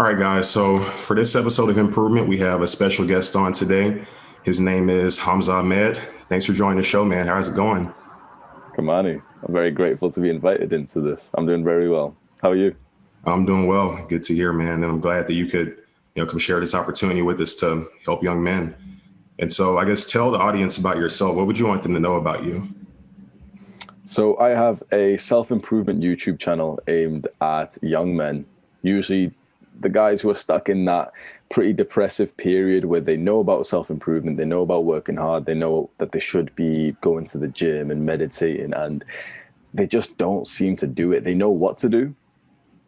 All right, guys. So for this episode of Improvement, we have a special guest on today. His name is Hamza Ahmed. Thanks for joining the show, man. How's it going? Kamani, I'm very grateful to be invited into this. I'm doing very well. How are you? I'm doing well. Good to hear, man. And I'm glad that you could, come share this opportunity with us to help young men. And so I guess tell the audience about yourself. What would you want them to know about you? So I have a self-improvement YouTube channel aimed at young men, usually the guys who are stuck in that pretty depressive period where they know about self-improvement, they know about working hard, they know that they should be going to the gym and meditating, and they just don't seem to do it. They know what to do,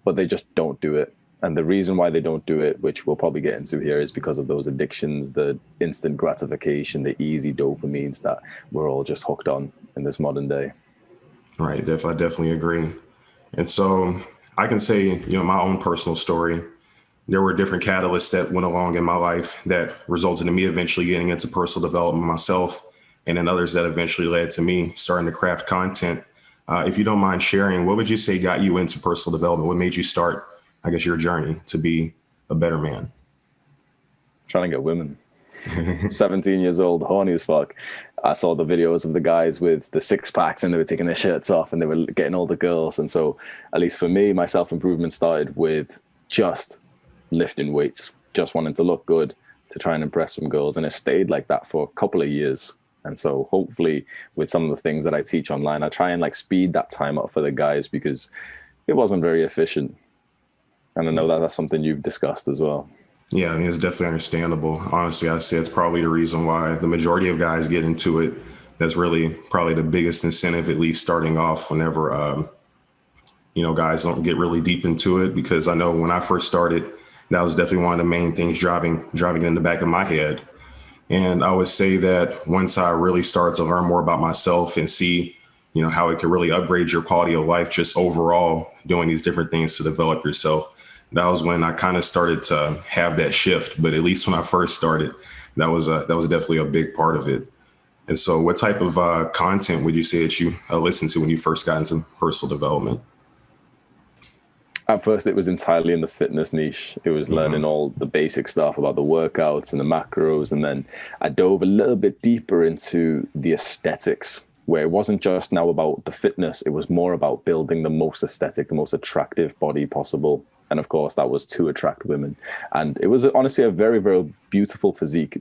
but they just don't do it. And the reason why they don't do it, which we'll probably get into here, is because of those addictions, the instant gratification, the easy dopamines that we're all just hooked on in this modern day. Right. I definitely agree. And so I can say, my own personal story. There were different catalysts that went along in my life that resulted in me eventually getting into personal development myself, and then others that eventually led to me starting to craft content. If you don't mind sharing, what would you say got you into personal development? What made you start, I guess, your journey to be a better man? Trying to get women. 17 years old, horny as fuck. I saw the videos of the guys with the six packs and they were taking their shirts off and they were getting all the girls. And so, at least for me, my self-improvement started with just lifting weights, just wanting to look good to try and impress some girls. And it stayed like that for a couple of years. And so hopefully with some of the things that I teach online, I try and speed that time up for the guys because it wasn't very efficient. And I know that that's something you've discussed as well. Yeah, I mean, it's definitely understandable. Honestly, I say it's probably the reason why the majority of guys get into it. That's really probably the biggest incentive, at least starting off whenever, guys don't get really deep into it. Because I know when I first started, that was definitely one of the main things driving in the back of my head. And I would say that once I really started to learn more about myself and see, how it could really upgrade your quality of life, just overall doing these different things to develop yourself. That was when I kind of started to have that shift. But at least when I first started, that was definitely a big part of it. And so what type of content would you say that you listened to when you first got into personal development? At first, it was entirely in the fitness niche. It was learning all the basic stuff about the workouts and the macros. And then I dove a little bit deeper into the aesthetics, where it wasn't just now about the fitness. It was more about building the most aesthetic, the most attractive body possible. And of course, that was to attract women. And it was honestly a very, very beautiful physique,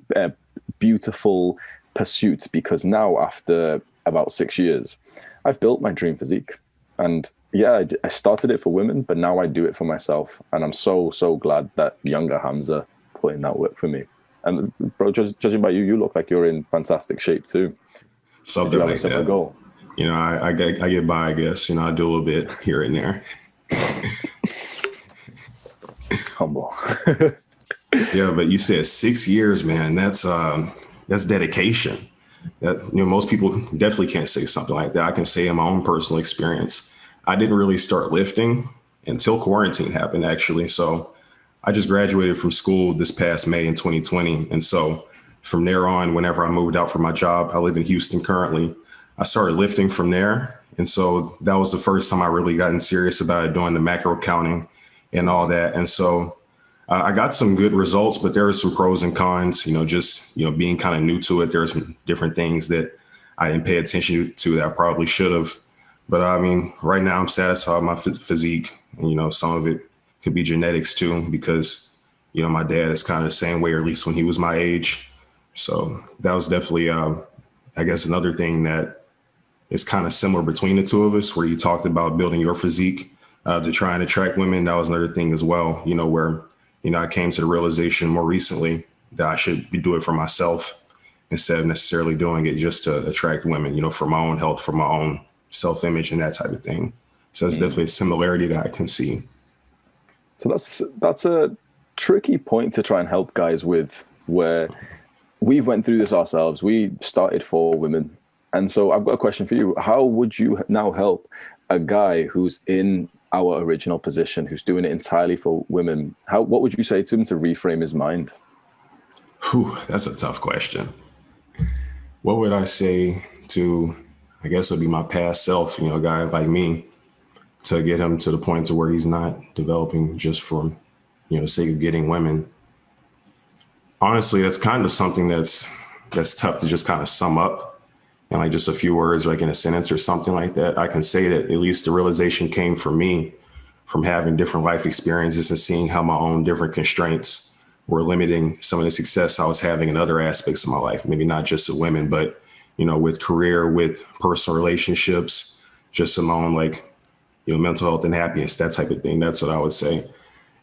beautiful pursuit, because now after about 6 years, I've built my dream physique. And yeah, I started it for women, but now I do it for myself. And I'm so, so glad that younger Hamza put in that work for me. And bro, judging by you, you look like you're in fantastic shape too. Something like that. Goal? I get by, I guess. I do a little bit here and there. Humble. Yeah, but you said 6 years, man. That's dedication. That most people definitely can't say something like that. I can say in my own personal experience, I didn't really start lifting until quarantine happened, actually. So I just graduated from school this past May in 2020. And so from there on, whenever I moved out for my job, I live in Houston currently, I started lifting from there. And so that was the first time I really gotten serious about it, doing the macro counting and all that. And so I got some good results, but there are some pros and cons, being kind of new to it. There's different things that I didn't pay attention to that I probably should have. But I mean, right now I'm satisfied with my physique. And, some of it could be genetics too, because, my dad is kind of the same way, or at least when he was my age. So that was definitely, I guess, another thing that is kind of similar between the two of us, where you talked about building your physique to try and attract women. That was another thing as well, where, I came to the realization more recently that I should be doing it for myself instead of necessarily doing it just to attract women, for my own health, for my own self-image and that type of thing. So it's definitely a similarity that I can see. So that's a tricky point to try and help guys with, where we've went through this ourselves. We started for women. And so I've got a question for you. How would you now help a guy who's in our original position, who's doing it entirely for women? What would you say to him to reframe his mind? Whew, that's a tough question. What would I say to, I guess it would be my past self, a guy like me, to get him to the point to where he's not developing just for sake of getting women. Honestly, that's kind of something that's tough to just kind of sum up in like just a few words, like in a sentence or something like that. I can say that at least the realization came for me from having different life experiences and seeing how my own different constraints were limiting some of the success I was having in other aspects of my life. Maybe not just with women, but, with career, with personal relationships, just alone, like, mental health and happiness, that type of thing. That's what I would say.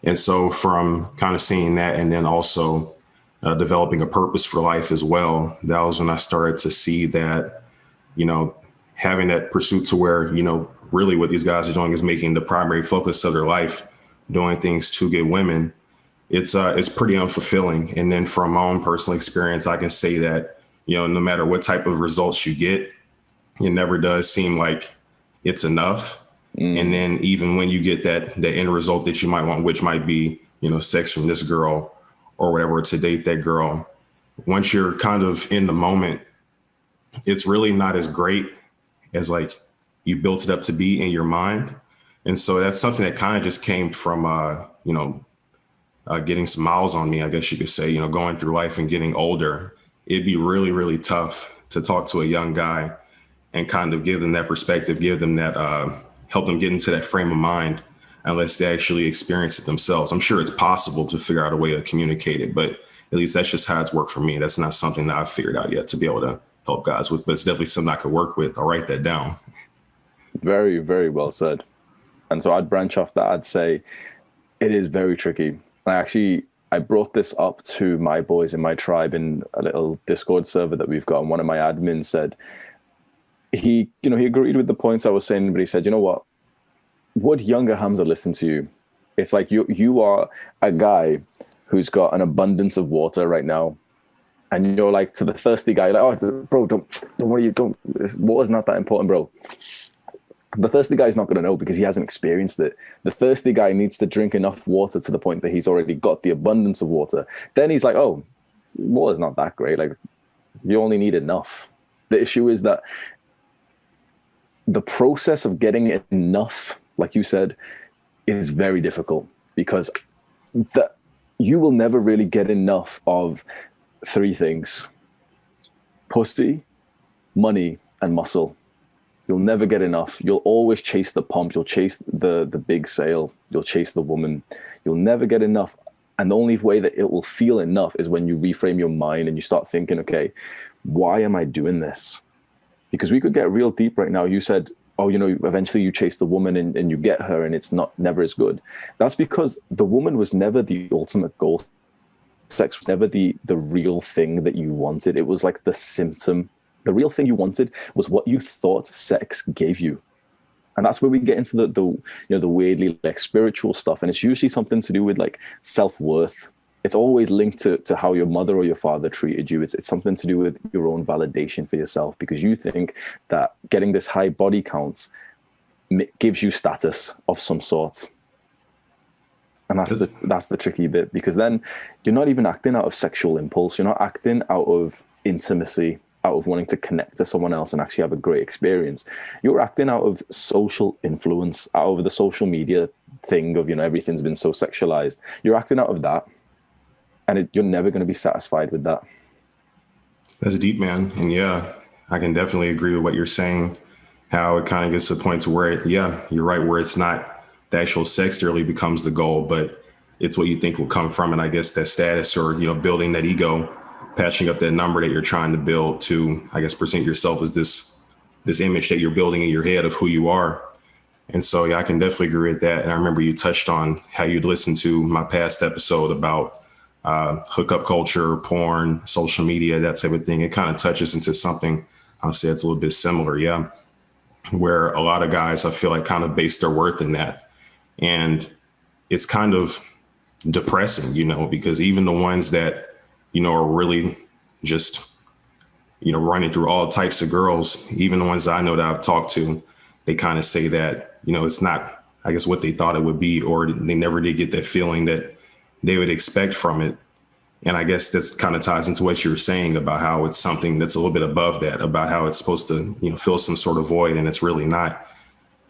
And so from kind of seeing that and then also developing a purpose for life as well, that was when I started to see that, having that pursuit to where, really what these guys are doing is making the primary focus of their life, doing things to get women. It's pretty unfulfilling. And then from my own personal experience, I can say that, no matter what type of results you get, it never does seem like it's enough. And then even when you get the end result that you might want, which might be, sex from this girl or whatever, to date that girl, once you're kind of in the moment, it's really not as great as like you built it up to be in your mind. And so that's something that kind of just came from, getting some miles on me, I guess you could say, going through life and getting older. It'd be really, really tough to talk to a young guy and kind of give them that perspective, give them that, help them get into that frame of mind unless they actually experience it themselves. I'm sure it's possible to figure out a way to communicate it, but at least that's just how it's worked for me. That's not something that I've figured out yet to be able to help guys with, but it's definitely something I could work with. I'll write that down. Very, very well said. And so I'd branch off that. I'd say it is very tricky. I brought this up to my boys in my tribe in a little Discord server that we've got. And one of my admins said, he agreed with the points I was saying, but he said, you know what? Would younger Hamza listen to you? It's like you are a guy who's got an abundance of water right now. And you're like to the thirsty guy, like, oh, bro, don't worry, water's not that important, bro. The thirsty guy's not going to know because he hasn't experienced it. The thirsty guy needs to drink enough water to the point that he's already got the abundance of water. Then he's like, oh, water's not that great. Like, you only need enough. The issue is that the process of getting enough, like you said, is very difficult because you will never really get enough of three things: pussy, money, and muscle. You'll never get enough. You'll always chase the pump. You'll chase the big sale. You'll chase the woman. You'll never get enough. And the only way that it will feel enough is when you reframe your mind and you start thinking, okay, why am I doing this? Because we could get real deep right now. You said, oh, eventually you chase the woman and you get her and it's never as good. That's because the woman was never the ultimate goal. Sex was never the real thing that you wanted. It was like the symptom. The real thing you wanted was what you thought sex gave you. And that's where we get into the weirdly like spiritual stuff. And it's usually something to do with like self-worth. It's always linked to how your mother or your father treated you. It's something to do with your own validation for yourself, because you think that getting this high body count gives you status of some sort. And that's the tricky bit, because then you're not even acting out of sexual impulse. You're not acting out of intimacy, out of wanting to connect to someone else and actually have a great experience. You're acting out of social influence, out of the social media thing of, everything's been so sexualized. You're acting out of that. And you're never going to be satisfied with that. That's deep, man. And yeah, I can definitely agree with what you're saying, how it kind of gets to the point to where, you're right, where it's not the actual sex that really becomes the goal, but it's what you think will come from it. I guess that status or, building that ego, patching up that number that you're trying to build to, I guess, present yourself as this image that you're building in your head of who you are. And so, yeah, I can definitely agree with that. And I remember you touched on how you'd listened to my past episode about hookup culture, porn, social media, that type of thing. It kind of touches into something I'll say it's a little bit similar. Yeah. Where a lot of guys, I feel like, kind of base their worth in that. And it's kind of depressing, because even the ones that, are really just, running through all types of girls, even the ones that I know that I've talked to, they kind of say that, it's not, I guess, what they thought it would be, or they never did get that feeling that they would expect from it. And I guess that's kind of ties into what you were saying about how it's something that's a little bit above that, about how it's supposed to, fill some sort of void, and it's really not.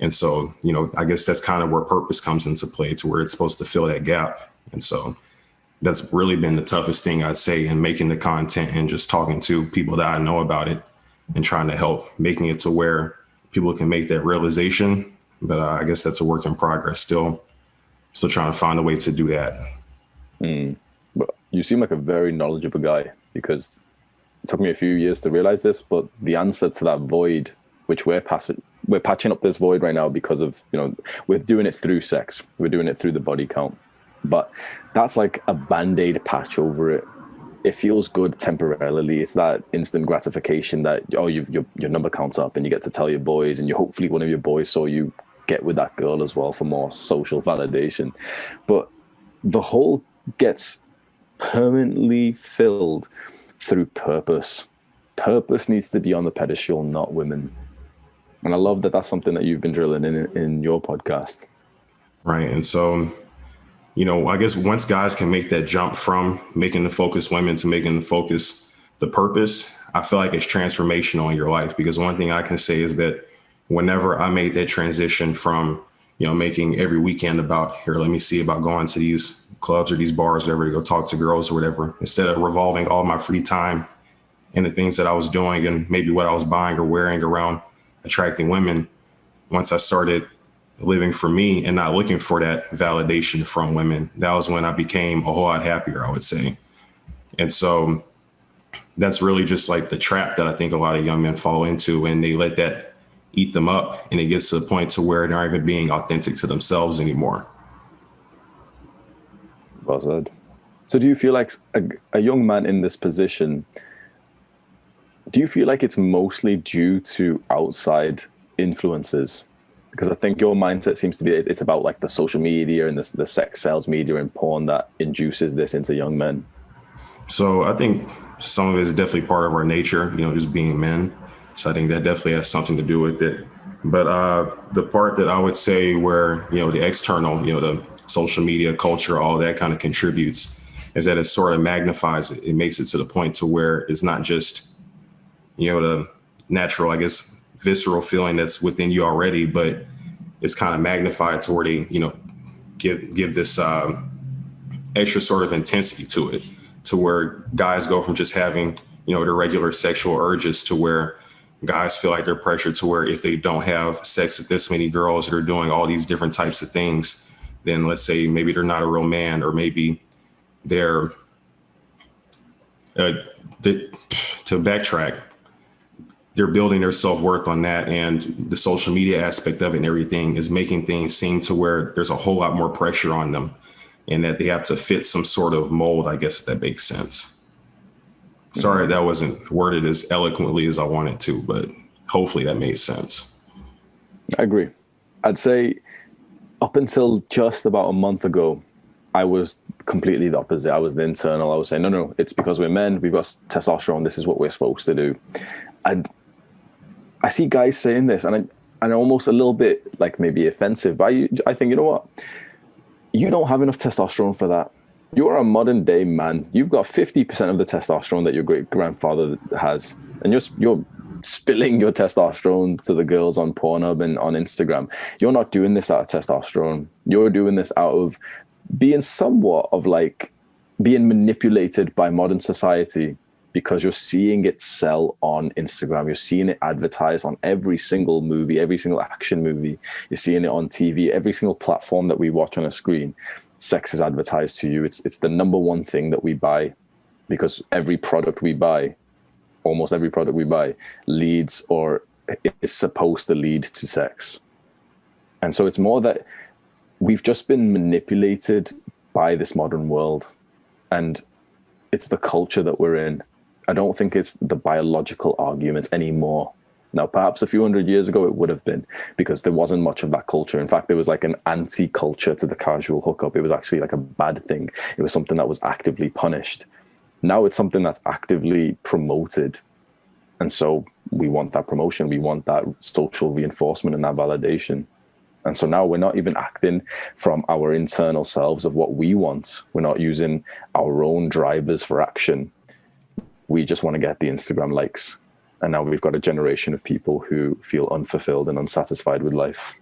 And so, I guess that's kind of where purpose comes into play, to where it's supposed to fill that gap. And so that's really been the toughest thing, I'd say, in making the content and just talking to people that I know about it and trying to help making it to where people can make that realization. But I guess that's a work in progress. Still trying to find a way to do that. But you seem like a very knowledgeable guy, because it took me a few years to realize this, but the answer to that void, which we're patching up this void right now because of, we're doing it through sex. We're doing it through the body count. But that's like a Band-Aid patch over it. It feels good temporarily. It's that instant gratification that, your number counts up and you get to tell your boys, and hopefully one of your boys saw you get with that girl as well for more social validation. But the hole gets permanently filled through purpose. Purpose needs to be on the pedestal, not women. And I love that that's something that you've been drilling in your podcast. Right. And so, I guess once guys can make that jump from making the focus women to making the focus the purpose, I feel like it's transformational in your life. Because one thing I can say is that whenever I made that transition from, making every weekend about going to these clubs or these bars, whatever, to go talk to girls or whatever, instead of revolving all my free time and the things that I was doing and maybe what I was buying or wearing around attracting women, once I started living for me and not looking for that validation from women, that was when I became a whole lot happier, I would say. And so that's really just like the trap that I think a lot of young men fall into, and they let that eat them up, and it gets to the point to where they're not even being authentic to themselves anymore. Well said. So do you feel like a young man in this position, do you feel like it's mostly due to outside influences? Because I think your mindset seems to be, it's about like the social media and the sex sales media and porn that induces this into young men. So I think some of it is definitely part of our nature, just being men. So I think that definitely has something to do with it. But the part that I would say where, the external, the social media culture, all that kind of contributes, is that it sort of magnifies it. It makes it to the point to where it's not just, the natural, I guess, visceral feeling that's within you already, but it's kind of magnified to where they, give this extra sort of intensity to it, to where guys go from just having, their regular sexual urges to where guys feel like they're pressured to where if they don't have sex with this many girls that are doing all these different types of things, then let's say maybe they're not a real man, or maybe they're, to backtrack, they're building their self-worth on that. And the social media aspect of it and everything is making things seem to where there's a whole lot more pressure on them, and that they have to fit some sort of mold, I guess, if that makes sense. Sorry, that wasn't worded as eloquently as I wanted to, but hopefully that made sense. I agree. I'd say up until just about a month ago, I was completely the opposite. I was the internal. I was saying, no, it's because we're men. We've got testosterone. This is what we're supposed to do. And I see guys saying this, and I'm almost a little bit like maybe offensive, but I think, you know what? You don't have enough testosterone for that. You are a modern day man. You've got 50% of the testosterone that your great grandfather has, and you're spilling your testosterone to the girls on Pornhub and on Instagram. You're not doing this out of testosterone. You're doing this out of being somewhat of like being manipulated by modern society, because you're seeing it sell on Instagram. You're seeing it advertised on every single movie, every single action movie. You're seeing it on TV, every single platform that we watch on a screen. Sex is advertised to you. It's the number one thing that we buy, because every product we buy, almost every product we buy, leads or is supposed to lead to sex. And so it's more that we've just been manipulated by this modern world, and it's the culture that we're in. I don't think it's the biological arguments anymore. Now, perhaps a few hundred years ago it would have been, because there wasn't much of that culture. In fact, there was like an anti-culture to the casual hookup. It was actually like a bad thing. It was something that was actively punished. Now it's something that's actively promoted. And so we want that promotion. We want that social reinforcement and that validation. And so now we're not even acting from our internal selves of what we want. We're not using our own drivers for action. We just want to get the Instagram likes. And now we've got a generation of people who feel unfulfilled and unsatisfied with life.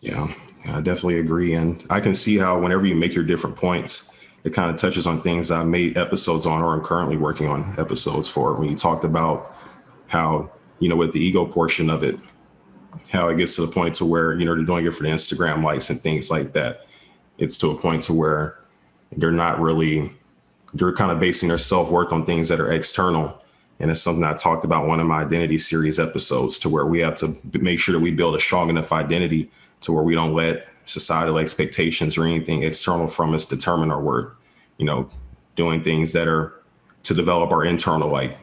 Yeah. I definitely agree. And I can see how whenever you make your different points, it kind of touches on things I made episodes on, or I'm currently working on episodes for. When you talked about how, with the ego portion of it, how it gets to the point to where, they're doing it for the Instagram likes and things like that. It's to a point to where they're not really, they're kind of basing their self-worth on things that are external. And it's something I talked about in one of my identity series episodes, to where we have to make sure that we build a strong enough identity to where we don't let societal expectations or anything external from us determine our worth. You know, doing things that are to develop our internal, like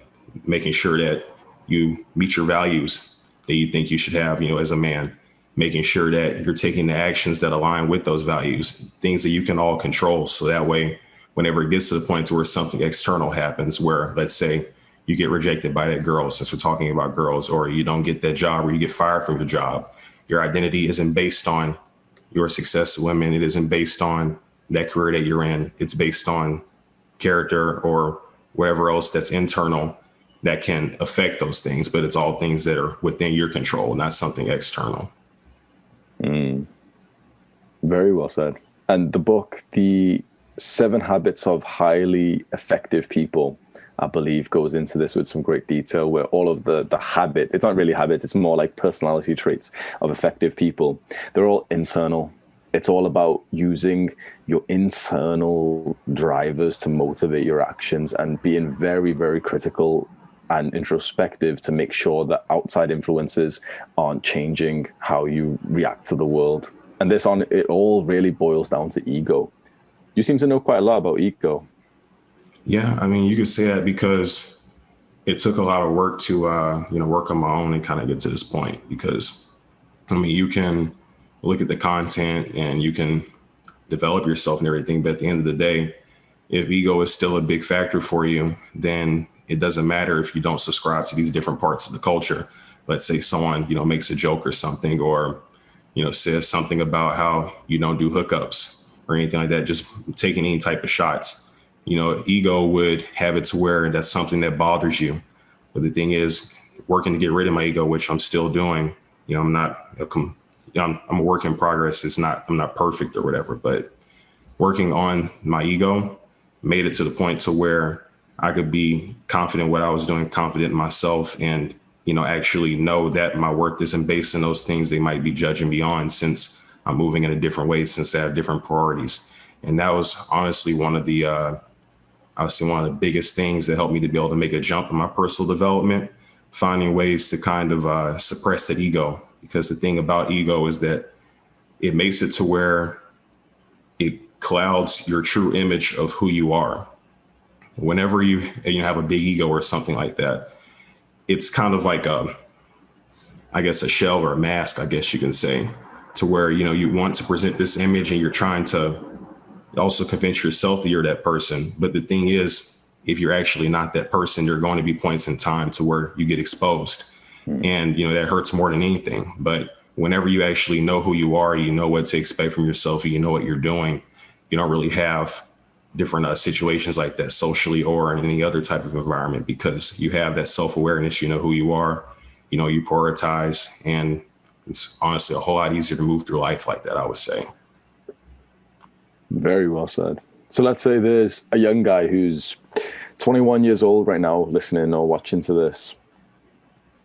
making sure that you meet your values that you think you should have, as a man, making sure that you're taking the actions that align with those values, things that you can all control. So that way, whenever it gets to the point to where something external happens, where let's say you get rejected by that girl, since we're talking about girls, or you don't get that job, or you get fired from your job, your identity isn't based on your success with women. It isn't based on that career that you're in. It's based on character or whatever else that's internal that can affect those things. But it's all things that are within your control, not something external. Very well said. And the book, The 7 Habits of Highly Effective People, I believe goes into this with some great detail, where all of the habit, it's not really habits, it's more like personality traits of effective people. They're all internal. It's all about using your internal drivers to motivate your actions, and being very, very critical and introspective to make sure that outside influences aren't changing how you react to the world. And it all really boils down to ego. You seem to know quite a lot about ego. Yeah, I mean, you could say that because it took a lot of work to, work on my own and kind of get to this point. Because, I mean, you can look at the content and you can develop yourself and everything. But at the end of the day, if ego is still a big factor for you, then it doesn't matter if you don't subscribe to these different parts of the culture. Let's say someone, makes a joke or something, or, says something about how you don't do hookups or anything like that, just taking any type of shots. Ego would have it to where that's something that bothers you. But the thing is, working to get rid of my ego, which I'm still doing. I'm a work in progress. I'm not perfect or whatever, but working on my ego made it to the point to where I could be confident in what I was doing, confident in myself, and, actually know that my worth isn't based on those things they might be judging me on, since I'm moving in a different way, since I have different priorities. And that was honestly one of the biggest things that helped me to be able to make a jump in my personal development, finding ways to kind of suppress that ego. Because the thing about ego is that it makes it to where it clouds your true image of who you are. Whenever you have a big ego or something like that, it's kind of like a shell or a mask, I guess you can say, to where, you want to present this image and you're trying to also convince yourself that you're that person. But the thing is, if you're actually not that person, there are going to be points in time to where you get exposed. And, that hurts more than anything. But whenever you actually know who you are, you know what to expect from yourself, and you know what you're doing, you don't really have different situations like that socially or in any other type of environment, because you have that self-awareness, you know who you are, you prioritize, and it's honestly a whole lot easier to move through life like that, I would say. Very well said. So let's say there's a young guy who's 21 years old right now, listening or watching to this,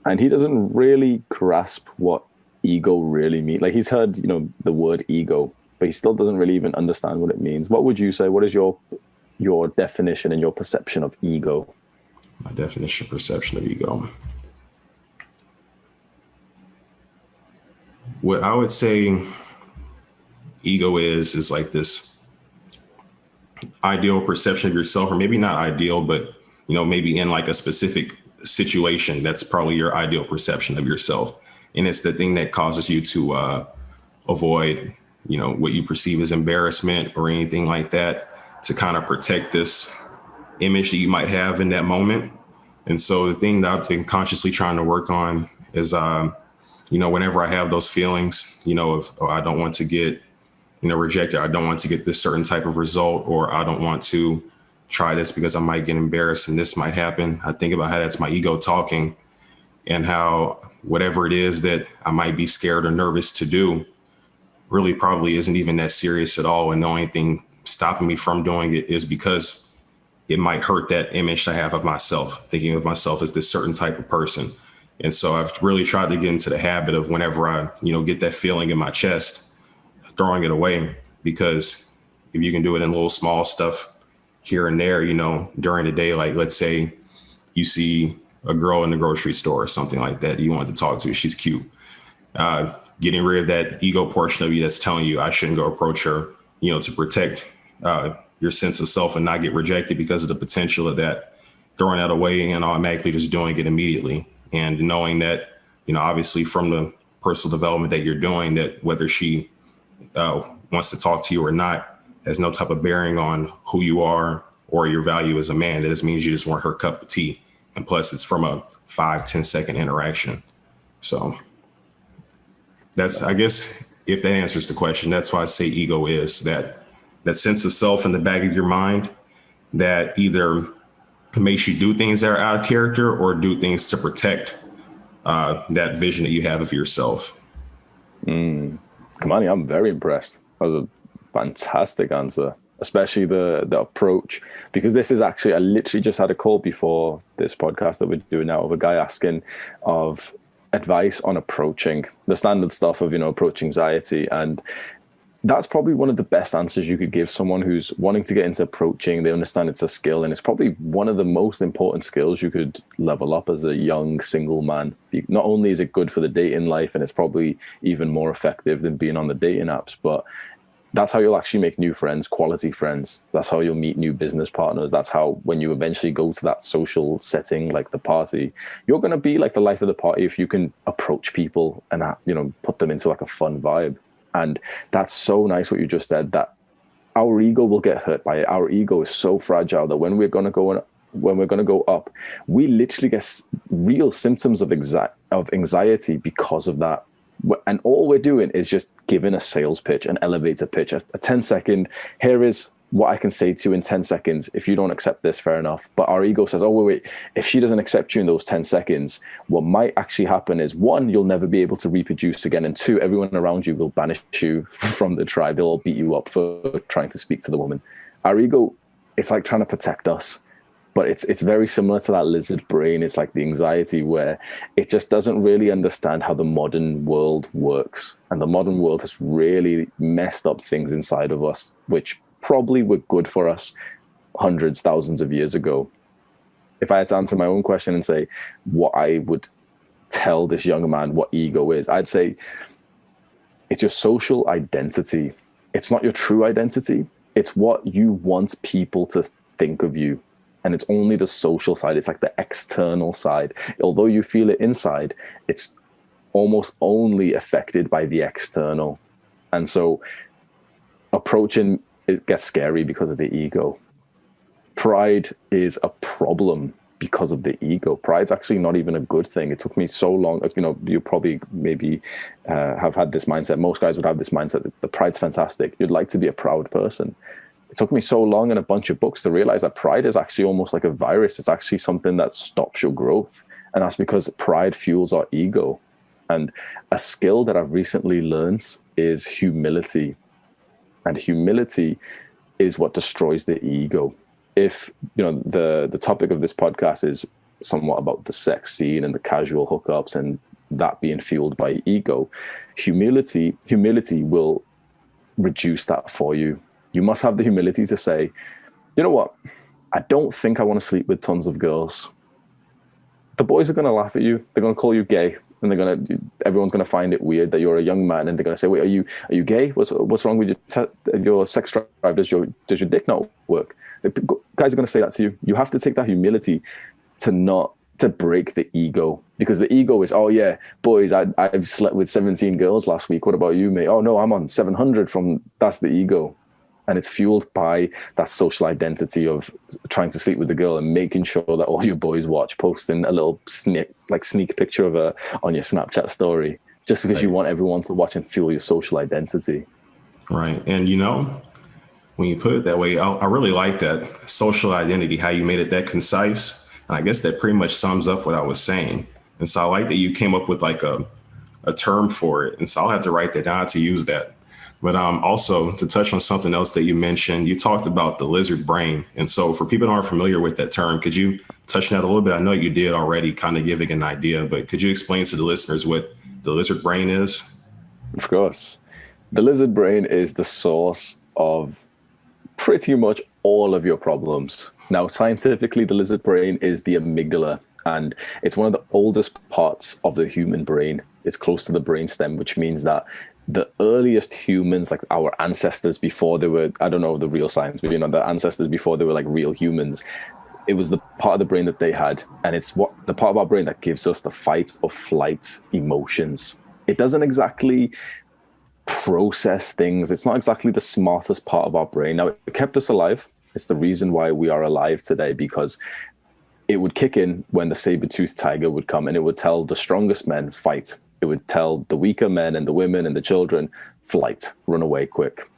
and he doesn't really grasp what ego really means. Like, he's heard, the word ego, but he still doesn't really even understand what it means. What would you say? What is your definition and your perception of ego? My definition, perception of ego. What I would say ego is like this ideal perception of yourself, or maybe not ideal, but, maybe in like a specific situation, that's probably your ideal perception of yourself. And it's the thing that causes you to avoid, what you perceive as embarrassment or anything like that, to kind of protect this image that you might have in that moment. And so the thing that I've been consciously trying to work on is, whenever I have those feelings, of, oh, I don't want to get, rejected, I don't want to get this certain type of result, or I don't want to try this because I might get embarrassed and this might happen. I think about how that's my ego talking, and how whatever it is that I might be scared or nervous to do, really probably isn't even that serious at all. And the only thing stopping me from doing it is because it might hurt that image I have of myself, thinking of myself as this certain type of person. And so I've really tried to get into the habit of whenever I, get that feeling in my chest, throwing it away, because if you can do it in little small stuff here and there, during the day, like let's say you see a girl in the grocery store or something like that, you want to talk to, she's cute. Getting rid of that ego portion of you that's telling you I shouldn't go approach her, to protect your sense of self and not get rejected because of the potential of that, throwing that away and automatically just doing it immediately. And knowing that, obviously from the personal development that you're doing, that whether she wants to talk to you or not has no type of bearing on who you are or your value as a man. That just means you just want her cup of tea. And plus it's from a 5-10 second interaction. So that's, I guess, if that answers the question, that's why I say ego is that sense of self in the back of your mind that either makes you do things that are out of character or do things to protect that vision that you have of yourself. Kamani, I'm very impressed. That was a fantastic answer, especially the approach, because this is actually, I literally just had a call before this podcast that we're doing now of a guy asking of advice on approaching the standard stuff of, approach anxiety. And that's probably one of the best answers you could give someone who's wanting to get into approaching. They understand it's a skill, and it's probably one of the most important skills you could level up as a young single man. Not only is it good for the dating life, and it's probably even more effective than being on the dating apps, but that's how you'll actually make new friends, quality friends. That's how you'll meet new business partners. That's how, when you eventually go to that social setting, like the party, you're going to be like the life of the party if you can approach people and, put them into like a fun vibe. And that's so nice what you just said, that our ego will get hurt by it. Our ego is so fragile that when we're going to go up, we literally get real symptoms of anxiety because of that. And all we're doing is just giving a sales pitch, an elevator pitch, a 10-second, here is what I can say to you in 10 seconds. If you don't accept this, fair enough. But our ego says, oh, wait, if she doesn't accept you in those 10 seconds, what might actually happen is, one, you'll never be able to reproduce again. And two, everyone around you will banish you from the tribe. They'll all beat you up for trying to speak to the woman. Our ego, it's like trying to protect us. But it's very similar to that lizard brain. It's like the anxiety where it just doesn't really understand how the modern world works. And the modern world has really messed up things inside of us, which probably were good for us hundreds, thousands of years ago. If I had to answer my own question and say what I would tell this young man what ego is, I'd say it's your social identity. It's not your true identity. It's what you want people to think of you. And it's only the social side. It's like the external side. Although you feel it inside, it's almost only affected by the external. And so approaching, it gets scary because of the ego. Pride is a problem because of the ego. Pride's actually not even a good thing. It took me so long. You probably maybe have had this mindset. Most guys would have this mindset that the pride's fantastic. You'd like to be a proud person. It took me so long and a bunch of books to realize that pride is actually almost like a virus. It's actually something that stops your growth. And that's because pride fuels our ego. And a skill that I've recently learned is humility. And humility is what destroys the ego. If, the topic of this podcast is somewhat about the sex scene and the casual hookups and that being fueled by ego, humility will reduce that for you. You must have the humility to say, you know what? I don't think I want to sleep with tons of girls. The boys are going to laugh at you. They're going to call you gay, and everyone's going to find it weird that you're a young man, and they're going to say, "Wait, are you gay? What's wrong with your sex drive? Does your dick not work?" The guys are going to say that to you. You have to take that humility to break the ego, because the ego is, oh yeah, boys, I've slept with 17 girls last week. What about you, mate? Oh no, I'm on 700 that's the ego. And it's fueled by that social identity of trying to sleep with the girl and making sure that all your boys watch, posting a little sneak picture of her on your Snapchat story, just because you want everyone to watch and fuel your social identity. Right. And when you put it that way, I really like that social identity, how you made it that concise. And I guess that pretty much sums up what I was saying. And so I like that you came up with like a term for it. And so I'll have to write that down to use that. But also to touch on something else that you mentioned, you talked about the lizard brain. And so for people that aren't familiar with that term, could you touch on that a little bit? I know you did already, kind of giving an idea, but could you explain to the listeners what the lizard brain is? Of course. The lizard brain is the source of pretty much all of your problems. Now, scientifically, the lizard brain is the amygdala, and it's one of the oldest parts of the human brain. It's close to the brainstem, which means that the earliest humans, like our ancestors before they were, I don't know the real science, but the ancestors before they were like real humans, it was the part of the brain that they had. And it's what the part of our brain that gives us the fight or flight emotions. It doesn't exactly process things. It's not exactly the smartest part of our brain. Now, it kept us alive. It's the reason why we are alive today, because it would kick in when the saber-toothed tiger would come, and it would tell the strongest men, fight. It would tell the weaker men and the women and the children, flight, run away quick.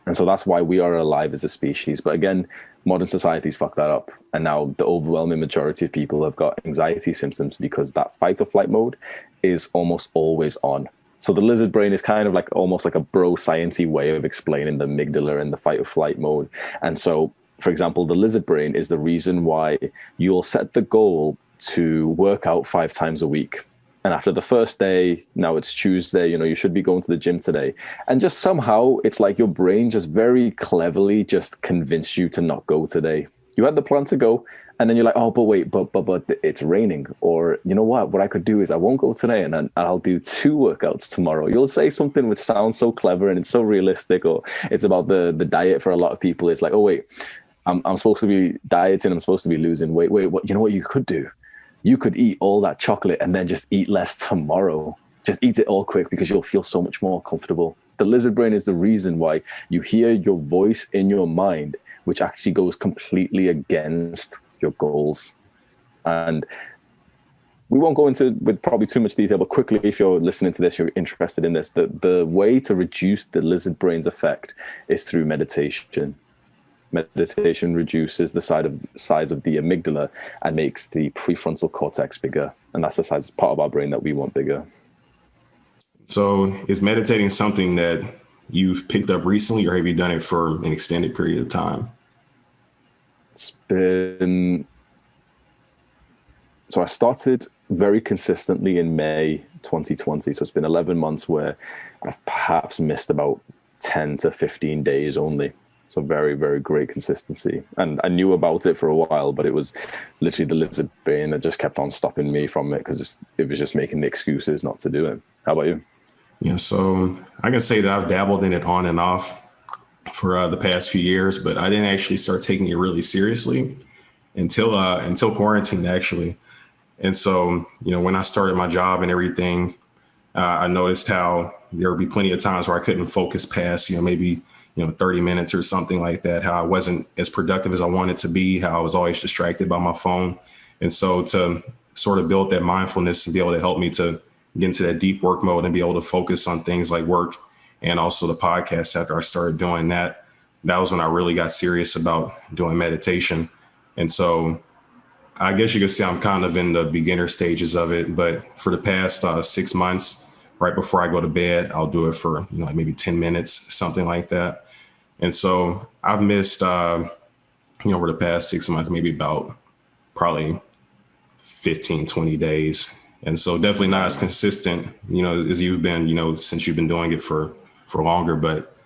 And so that's why we are alive as a species. But again, modern society's fucked that up. And now the overwhelming majority of people have got anxiety symptoms because that fight or flight mode is almost always on. So the lizard brain is kind of like almost like a bro-science-y way of explaining the amygdala and the fight or flight mode. And so, for example, the lizard brain is the reason why you'll set the goal to work out 5 times a week. And after the first day, now it's Tuesday, you should be going to the gym today. And just somehow it's like your brain just very cleverly just convinced you to not go today. You had the plan to go, and then you're like, oh, but wait, but it's raining. Or you know what I could do is I won't go today, and then I'll do 2 workouts tomorrow. You'll say something which sounds so clever and it's so realistic, or it's about the diet for a lot of people. It's like, oh, wait, I'm supposed to be dieting. I'm supposed to be losing weight. Wait, what? You know what you could do? You could eat all that chocolate and then just eat less tomorrow. Just eat it all quick because you'll feel so much more comfortable. The lizard brain is the reason why you hear your voice in your mind, which actually goes completely against your goals. And we won't go into with probably too much detail, but quickly, if you're listening to this, you're interested in this, the way to reduce the lizard brain's effect is through meditation. Meditation reduces the size of the amygdala and makes the prefrontal cortex bigger. And that's the part of our brain that we want bigger. So is meditating something that you've picked up recently, or have you done it for an extended period of time? So I started very consistently in May 2020. So it's been 11 months where I've perhaps missed about 10 to 15 days only. So very, very great consistency. And I knew about it for a while, but it was literally the lizard brain that just kept on stopping me from it because it was just making the excuses not to do it. How about you? Yeah, so I can say that I've dabbled in it on and off for the past few years, but I didn't actually start taking it really seriously until quarantine, actually. And so, when I started my job and everything, I noticed how there would be plenty of times where I couldn't focus past, maybe 30 minutes or something like that, how I wasn't as productive as I wanted to be, how I was always distracted by my phone. And so to sort of build that mindfulness and be able to help me to get into that deep work mode and be able to focus on things like work and also the podcast, after I started doing that, that was when I really got serious about doing meditation. And so I guess you could say I'm kind of in the beginner stages of it, but for the past 6 months, right before I go to bed, I'll do it for maybe 10 minutes, something like that. And so I've missed, over the past 6 months, maybe about probably 15, 20 days. And so definitely not as consistent, as you've been, since you've been doing it for longer, but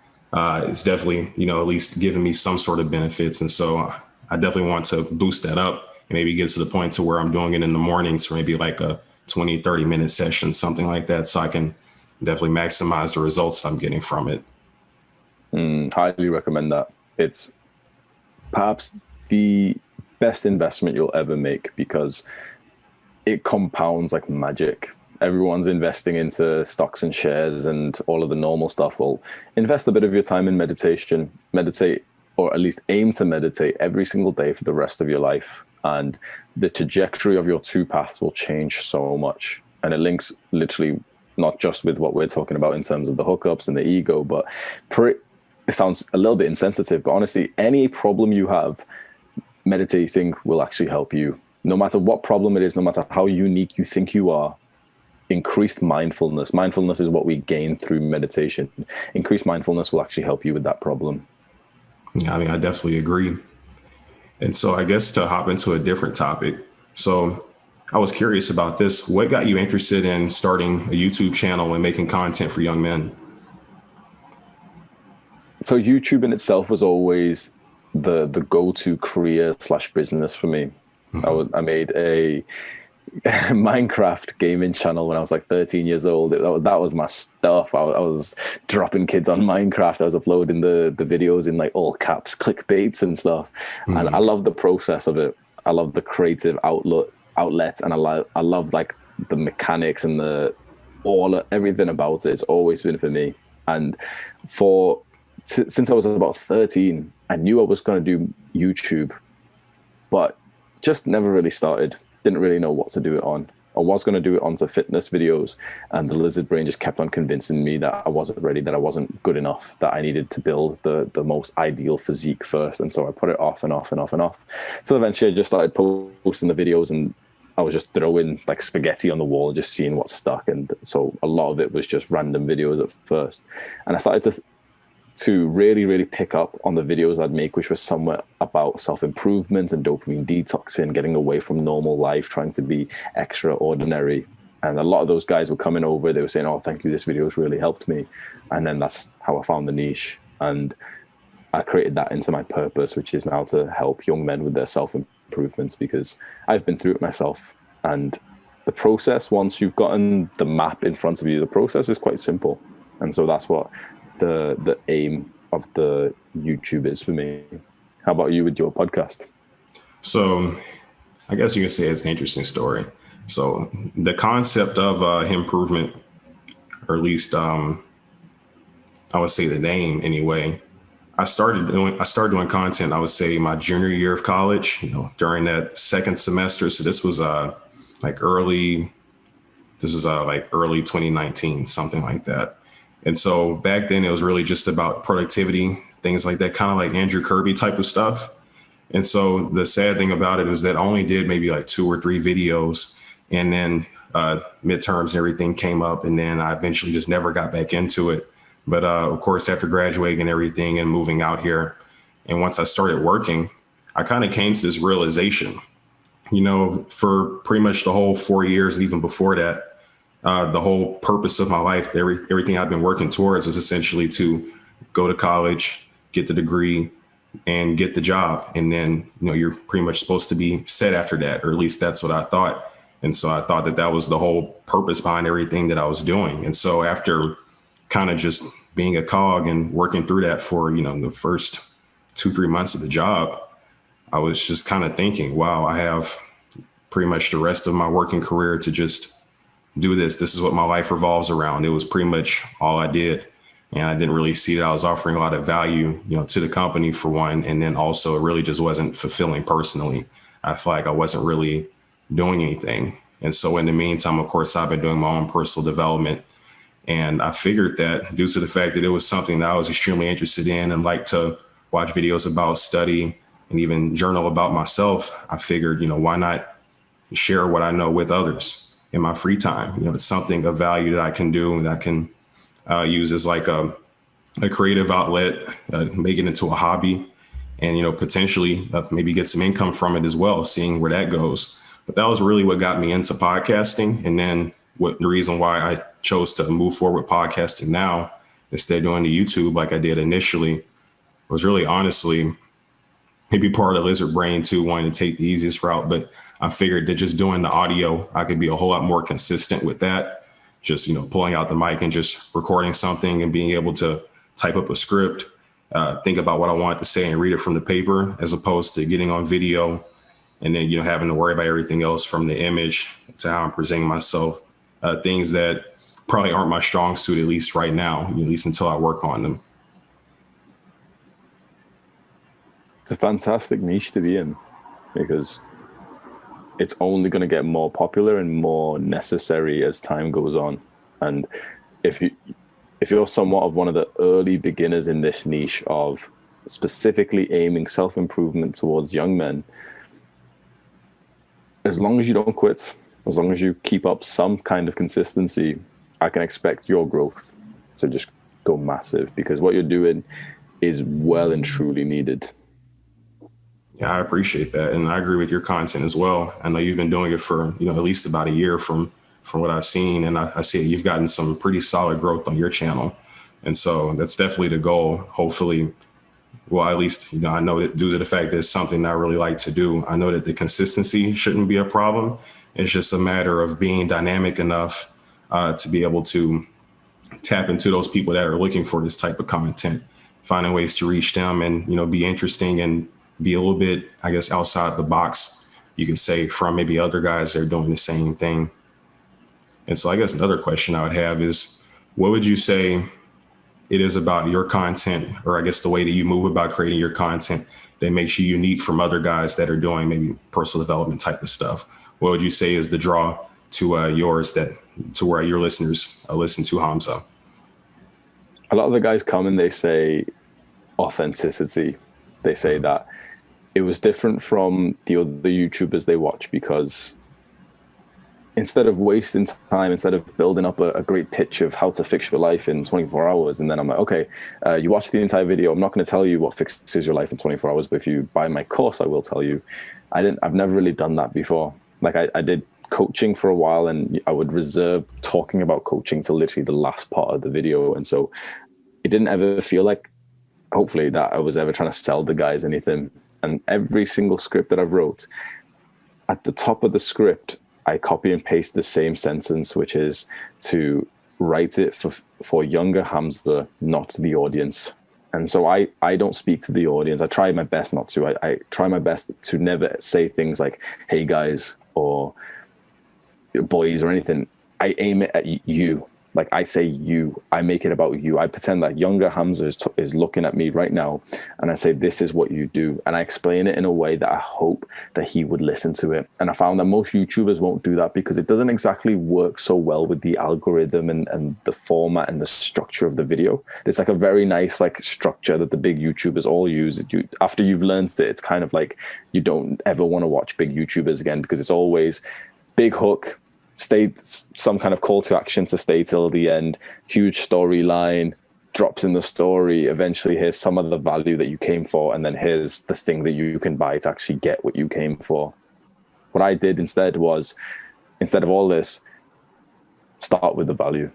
it's definitely, at least giving me some sort of benefits. And so I definitely want to boost that up and maybe get to the point to where I'm doing it in the mornings for maybe like a 20, 30 minute session, something like that. So I can definitely maximize the results I'm getting from it. Highly recommend that. It's perhaps the best investment you'll ever make because it compounds like magic. Everyone's investing into stocks and shares and all of the normal stuff. Well, invest a bit of your time in meditation, meditate, or at least aim to meditate every single day for the rest of your life. And the trajectory of your 2 paths will change so much. And it links literally not just with what we're talking about in terms of the hookups and the ego, but it sounds a little bit insensitive, but honestly, any problem you have, meditating will actually help you. No matter what problem it is, no matter how unique you think you are, increased mindfulness. Mindfulness is what we gain through meditation. Increased mindfulness will actually help you with that problem. Yeah, I mean, I definitely agree. And so I guess to hop into a different topic. So I was curious about this. What got you interested in starting a YouTube channel and making content for young men? So YouTube in itself was always the go-to career / business for me. I made a Minecraft gaming channel when I was like 13 years old. That was my stuff. I was dropping kids on Minecraft. I was uploading the videos in like all caps, clickbaits and stuff. And I love the process of it. I love the creative outlets, and I love like the mechanics and everything about it. It's always been for me. And since I was about 13, I knew I was going to do YouTube, but just never really started. Didn't really know what to do it on. I was going to do it onto fitness videos, and the lizard brain just kept on convincing me that I wasn't ready, that I wasn't good enough, that I needed to build the most ideal physique first. And so I put it off and off and off and off. So eventually I just started posting the videos, and I was just throwing like spaghetti on the wall, just seeing what stuck. And so a lot of it was just random videos at first. And I started to really, really pick up on the videos I'd make, which was somewhat about self-improvement and dopamine detoxing, getting away from normal life, trying to be extraordinary. And a lot of those guys were coming over. They were saying, "Oh, thank you. This video has really helped me." And then that's how I found the niche. And I created that into my purpose, which is now to help young men with their self-improvements, because I've been through it myself. And the process, once you've gotten the map in front of you, the process is quite simple. And so that's what the aim of the YouTube is for me. How about you with your podcast? So I guess you can say it's an interesting story. So the concept of improvement, or at least I would say the name anyway, I started doing content, I would say my junior year of college, during that second semester. So this was like early 2019, something like that. And so back then it was really just about productivity, things like that, kind of like Andrew Kirby type of stuff. And so the sad thing about it is that I only did maybe like 2 or 3 videos, and then midterms and everything came up, and then I eventually just never got back into it. But of course, after graduating and everything and moving out here, and once I started working, I kind of came to this realization, for pretty much the whole 4 years, even before that, the whole purpose of my life, everything I've been working towards was essentially to go to college, get the degree, and get the job. And then, you're pretty much supposed to be set after that, or at least that's what I thought. And so I thought that was the whole purpose behind everything that I was doing. And so after kind of just being a cog and working through that for, the first 2-3 months of the job, I was just kind of thinking, wow, I have pretty much the rest of my working career to just do this. This is what my life revolves around. It was pretty much all I did. And I didn't really see that I was offering a lot of value, to the company, for one. And then also it really just wasn't fulfilling personally. I feel like I wasn't really doing anything. And so in the meantime, of course, I've been doing my own personal development. And I figured that due to the fact that it was something that I was extremely interested in and like to watch videos about, study, and even journal about myself, I figured, why not share what I know with others in my free time? It's something of value that I can do and I can use as like a creative outlet, make it into a hobby, and, potentially maybe get some income from it as well, seeing where that goes. But that was really what got me into podcasting. And then the reason why I chose to move forward with podcasting now instead of doing the YouTube like I did initially was really honestly maybe part of the lizard brain too, wanting to take the easiest route. But I figured that just doing the audio, I could be a whole lot more consistent with that. Just, pulling out the mic and just recording something and being able to type up a script, think about what I wanted to say and read it from the paper, as opposed to getting on video and then, having to worry about everything else from the image to how I'm presenting myself, things that probably aren't my strong suit, at least right now, at least until I work on them. It's a fantastic niche to be in, because it's only going to get more popular and more necessary as time goes on. And if you're somewhat of one of the early beginners in this niche of specifically aiming self-improvement towards young men, as long as you don't quit, as long as you keep up some kind of consistency, I can expect your growth to just go massive, because what you're doing is well and truly needed. Yeah, I appreciate that, and I agree with your content as well. I know you've been doing it for at least about a year from what I've seen, and I see you've gotten some pretty solid growth on your channel, and so that's definitely the goal. Hopefully, well, at least I know that due to the fact that it's something I really like to do, I know that the consistency shouldn't be a problem. It's just a matter of being dynamic enough to be able to tap into those people that are looking for this type of content, finding ways to reach them, and be interesting and be a little bit, I guess, outside the box, you can say, from maybe other guys that are doing the same thing. And so I guess another question I would have is, what would you say it is about your content, or I guess the way that you move about creating your content, that makes you unique from other guys that are doing maybe personal development type of stuff? What would you say is the draw to yours, that to where your listeners listen to Hamza? A lot of the guys come and they say authenticity. They say that it was different from the other YouTubers they watch, because instead of wasting time, instead of building up a great pitch of how to fix your life in 24 hours, and then I'm like, okay, you watch the entire video. I'm not going to tell you what fixes your life in 24 hours, but if you buy my course, I will tell you. I've never really done that before. Like I did coaching for a while, and I would reserve talking about coaching to literally the last part of the video. And so it didn't ever feel like, hopefully, that I was ever trying to sell the guys anything. And every single script that I've wrote, at the top of the script, I copy and paste the same sentence, which is to write it for younger Hamza, not the audience. And so I don't speak to the audience. I try my best not to. I try my best to never say things like, hey guys, or boys, or anything. I aim it at you. Like I say you, I make it about you. I pretend that younger Hamza is looking at me right now, and I say, this is what you do. And I explain it in a way that I hope that he would listen to it. And I found that most YouTubers won't do that, because it doesn't exactly work so well with the algorithm and the format and the structure of the video. It's like a very nice structure that the big YouTubers all use. After you've learned it, it's kind of like you don't ever want to watch big YouTubers again, because it's always big hook, some kind of call to action to stay till the end, huge storyline, drops in the story, eventually here's some of the value that you came for, and then here's the thing that you can buy to actually get what you came for. What I did instead was, instead of all this, start with the value.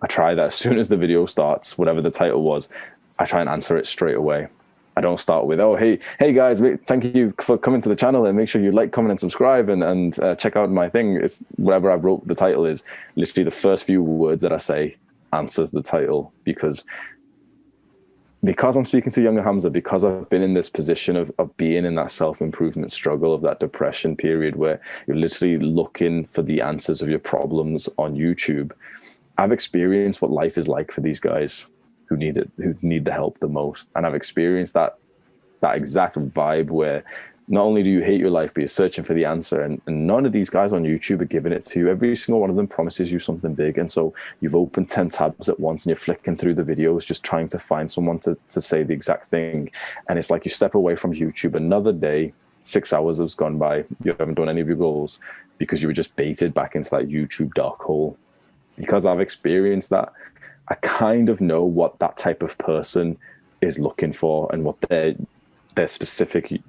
I try that as soon as the video starts, whatever the title was, I try and answer it straight away. I don't start with, oh, hey guys, thank you for coming to the channel, and make sure you like, comment, and subscribe, and check out my thing. It's whatever I wrote the title is. Literally the first few words that I say answers the title, because I'm speaking to younger Hamza, because I've been in this position of being in that self-improvement struggle, of that depression period where you're literally looking for the answers of your problems on YouTube. I've experienced what life is like for these guys who need the help the most. And I've experienced that exact vibe where not only do you hate your life, but you're searching for the answer. And none of these guys on YouTube are giving it to you. Every single one of them promises you something big. And so you've opened 10 tabs at once, and you're flicking through the videos, just trying to find someone to say the exact thing. And it's like you step away from YouTube, another day, 6 hours has gone by, you haven't done any of your goals, because you were just baited back into that YouTube dark hole. Because I've experienced that, I kind of know what that type of person is looking for, and what their specific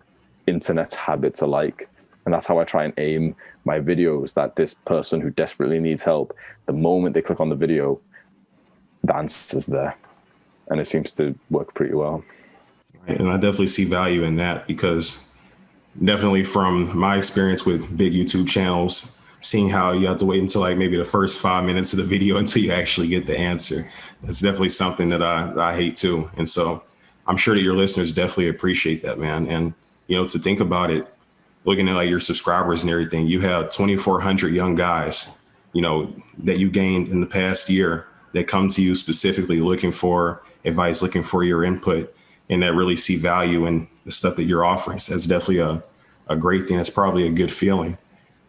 internet habits are like. And that's how I try and aim my videos, that this person who desperately needs help, the moment they click on the video, the answer's there. And it seems to work pretty well. And I definitely see value in that, because definitely from my experience with big YouTube channels, seeing how you have to wait until maybe the first 5 minutes of the video until you actually get the answer. That's definitely something that I hate too. And so I'm sure that your listeners definitely appreciate that, man. And, to think about it, looking at your subscribers and everything, you have 2,400 young guys, that you gained in the past year, that come to you specifically looking for advice, looking for your input, and that really see value in the stuff that you're offering. So that's definitely a great thing. That's probably a good feeling.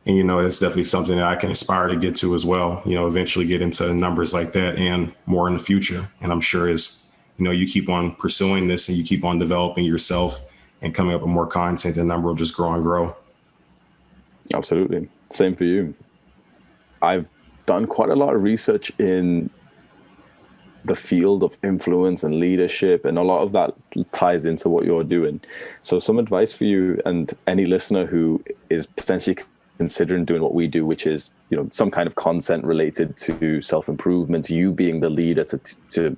And, it's definitely something that I can aspire to get to as well, eventually get into numbers like that and more in the future. And I'm sure as, you keep on pursuing this and you keep on developing yourself and coming up with more content, the number will just grow and grow. Absolutely. Same for you. I've done quite a lot of research in the field of influence and leadership, and a lot of that ties into what you're doing. So some advice for you and any listener who is potentially considering doing what we do, which is, you know, some kind of content related to self-improvement, you being the leader to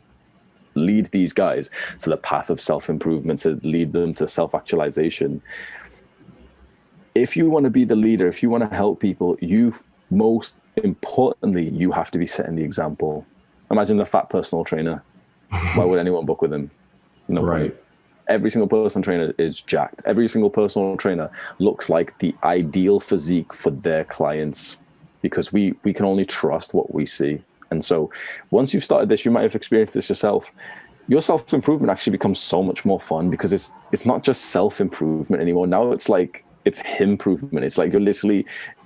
lead these guys to the path of self-improvement, to lead them to self-actualization. If you want to be the leader, if you want to help people, most importantly, you have to be setting the example. Imagine the fat personal trainer. Why would anyone book with him? No Right. point. Every single personal trainer is jacked. Every single personal trainer looks like the ideal physique for their clients, because we can only trust what we see. And so once you've started this, you might have experienced this yourself. Your self-improvement actually becomes so much more fun, because it's not just self-improvement anymore. Now it's him-improvement. It's like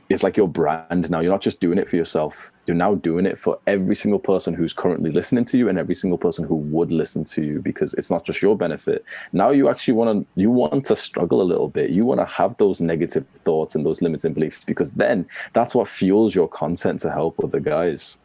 it's like your brand now. You're not just doing it for yourself. You're now doing it for every single person who's currently listening to you and every single person who would listen to you, because it's not just your benefit. Now you actually want to struggle a little bit. You want to have those negative thoughts and those limiting beliefs, because then that's what fuels your content to help other guys.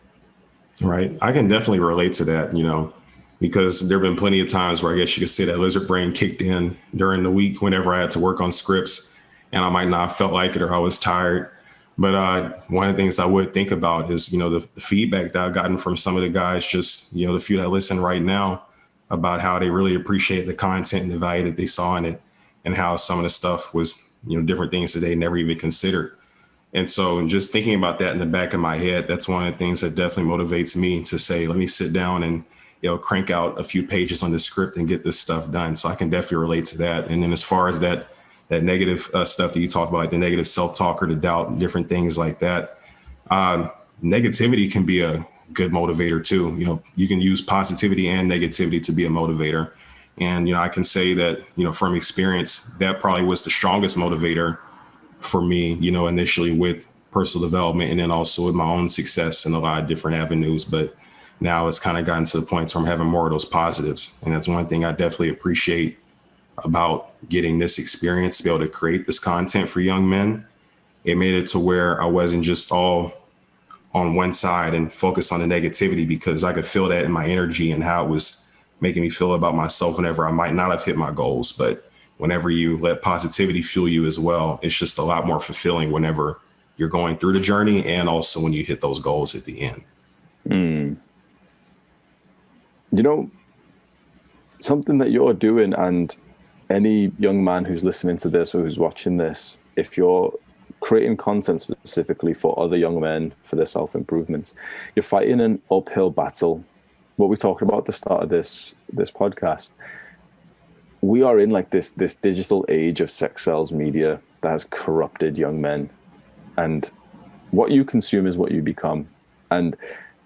Right. I can definitely relate to that, you know, because there have been plenty of times where I guess you could say that lizard brain kicked in during the week whenever I had to work on scripts, and I might not have felt like it, or I was tired. But one of the things I would think about is, you know, the feedback that I've gotten from some of the guys, just, you know, the few that listen right now, about how they really appreciate the content and the value that they saw in it, and how some of the stuff was, you know, different things that they never even considered. And so just thinking about that in the back of my head, that's one of the things that definitely motivates me to say, let me sit down and, you know, crank out a few pages on the script and get this stuff done. So I can definitely relate to that. And then as far as that negative stuff that you talked about, like the negative self-talk or the doubt, different things like that, negativity can be a good motivator too. You know, you can use positivity and negativity to be a motivator. And, you know, I can say that, you know, from experience, that probably was the strongest motivator for me, you know, initially with personal development, and then also with my own success in a lot of different avenues. But now it's kind of gotten to the point where I'm having more of those positives. And that's one thing I definitely appreciate about getting this experience, to be able to create this content for young men. It made it to where I wasn't just all on one side and focused on the negativity, because I could feel that in my energy and how it was making me feel about myself whenever I might not have hit my goals. But whenever you let positivity fuel you as well, it's just a lot more fulfilling whenever you're going through the journey, and also when you hit those goals at the end. You know, something that you're doing, and any young man who's listening to this or who's watching this, if you're creating content specifically for other young men for their self-improvements, you're fighting an uphill battle. What we talked about at the start of this podcast, we are in like this digital age of sex sells media that has corrupted young men, and what you consume is what you become. And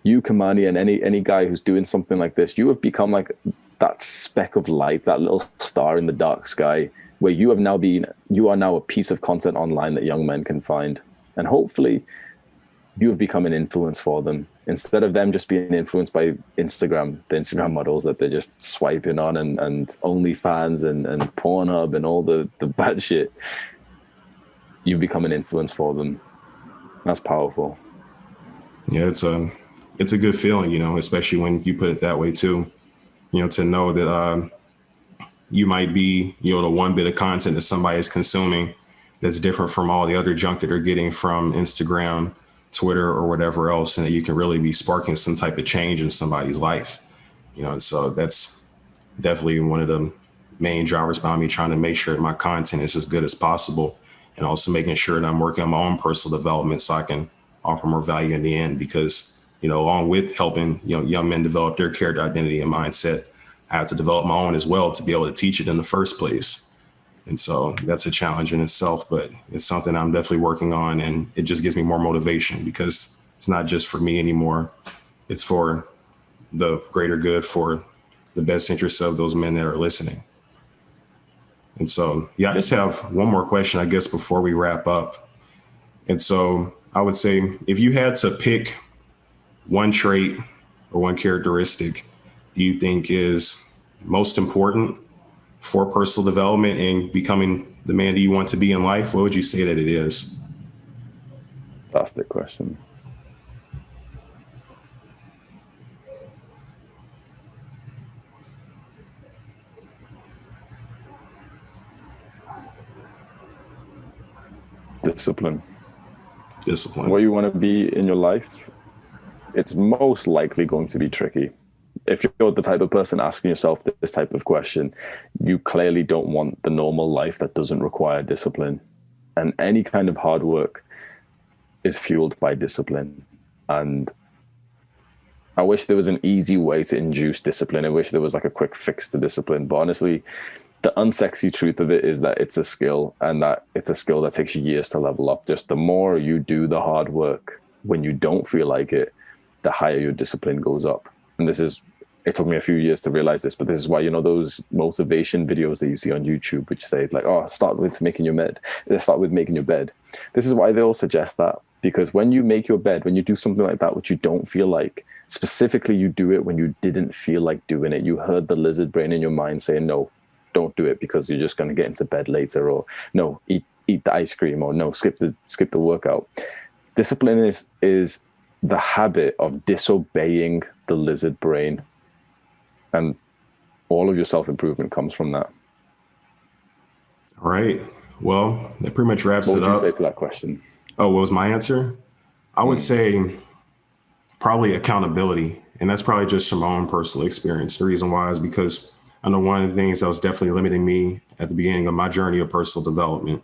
you, Kamani, and any guy who's doing something like this, you have become like that speck of light, that little star in the dark sky, where you are now a piece of content online that young men can find. And hopefully you have become an influence for them, instead of them just being influenced by the Instagram models that they're just swiping on, and OnlyFans and Pornhub and all the bad shit. You've become an influence for them. That's powerful. Yeah, it's a good feeling, you know, especially when you put it that way too. You know, to know that you might be, you know, the one bit of content that somebody is consuming that's different from all the other junk that they're getting from Instagram, Twitter, or whatever else, and that you can really be sparking some type of change in somebody's life. You know, and so that's definitely one of the main drivers behind me trying to make sure that my content is as good as possible, and also making sure that I'm working on my own personal development so I can offer more value in the end. Because, you know, along with helping, you know, young men develop their character identity and mindset, I have to develop my own as well to be able to teach it in the first place. And so that's a challenge in itself, but it's something I'm definitely working on, and it just gives me more motivation, because it's not just for me anymore. It's for the greater good, for the best interests of those men that are listening. And so, yeah, I just have one more question, I guess, before we wrap up. And so I would say, if you had to pick one trait or one characteristic you think is most important for personal development and becoming the man that you want to be in life, what would you say that it is? Fantastic question. Discipline. Where you want to be in your life, it's most likely going to be tricky. If you're the type of person asking yourself this type of question, you clearly don't want the normal life that doesn't require discipline. And any kind of hard work is fueled by discipline. And I wish there was an easy way to induce discipline. I wish there was like a quick fix to discipline. But honestly, the unsexy truth of it is that it's a skill, and that it's a skill that takes you years to level up. Just the more you do the hard work when you don't feel like it, the higher your discipline goes up. And it took me a few years to realize this, but this is why, those motivation videos that you see on YouTube, which say like, oh, start with making your bed. Start with making your bed. This is why they all suggest that, because when you make your bed, when you do something like that, which you don't feel like, specifically you do it when you didn't feel like doing it. You heard the lizard brain in your mind saying, no, don't do it because you're just going to get into bed later, or no, eat the ice cream, or no, skip the workout. Discipline is the habit of disobeying the lizard brain, and all of your self-improvement comes from that. All right. Well, that pretty much wraps it up. What would you say to that question? Oh, what was my answer? I would say probably accountability. And that's probably just from my own personal experience. The reason why is because I know one of the things that was definitely limiting me at the beginning of my journey of personal development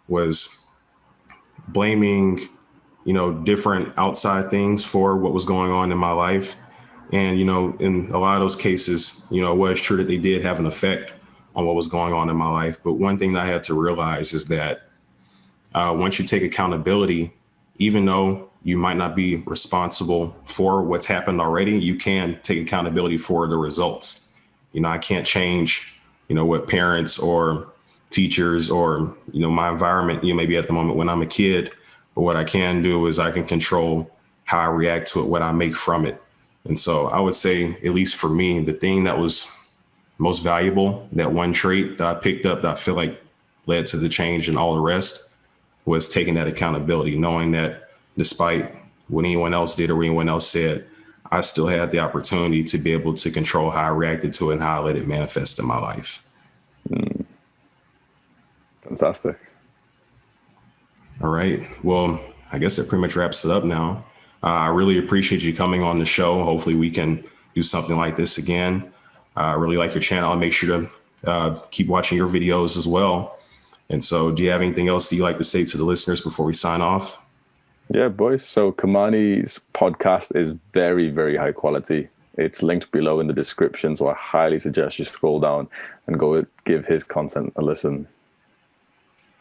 was blaming, different outside things for what was going on in my life. And, in a lot of those cases, it was true that they did have an effect on what was going on in my life. But one thing that I had to realize is that once you take accountability, even though you might not be responsible for what's happened already, you can take accountability for the results. I can't change, what parents or teachers or, my environment, maybe at the moment when I'm a kid. But what I can do is I can control how I react to it, what I make from it. And so I would say, at least for me, the thing that was most valuable, that one trait that I picked up that I feel like led to the change and all the rest, was taking that accountability, knowing that despite what anyone else did or what anyone else said, I still had the opportunity to be able to control how I reacted to it and how I let it manifest in my life. Fantastic. All right. Well, I guess that pretty much wraps it up now. I really appreciate you coming on the show. Hopefully we can do something like this again. I really like your channel. I'll make sure to keep watching your videos as well. And so do you have anything else that you'd like to say to the listeners before we sign off? Yeah, boys. So Kamani's podcast is very, very high quality. It's linked below in the description. So I highly suggest you scroll down and go give his content a listen.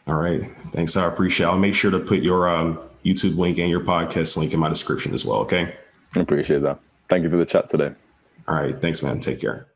All right. Thanks. I appreciate it. I'll make sure to put your YouTube link and your podcast link in my description as well. Okay. I appreciate that. Thank you for the chat today. All right. Thanks, man. Take care.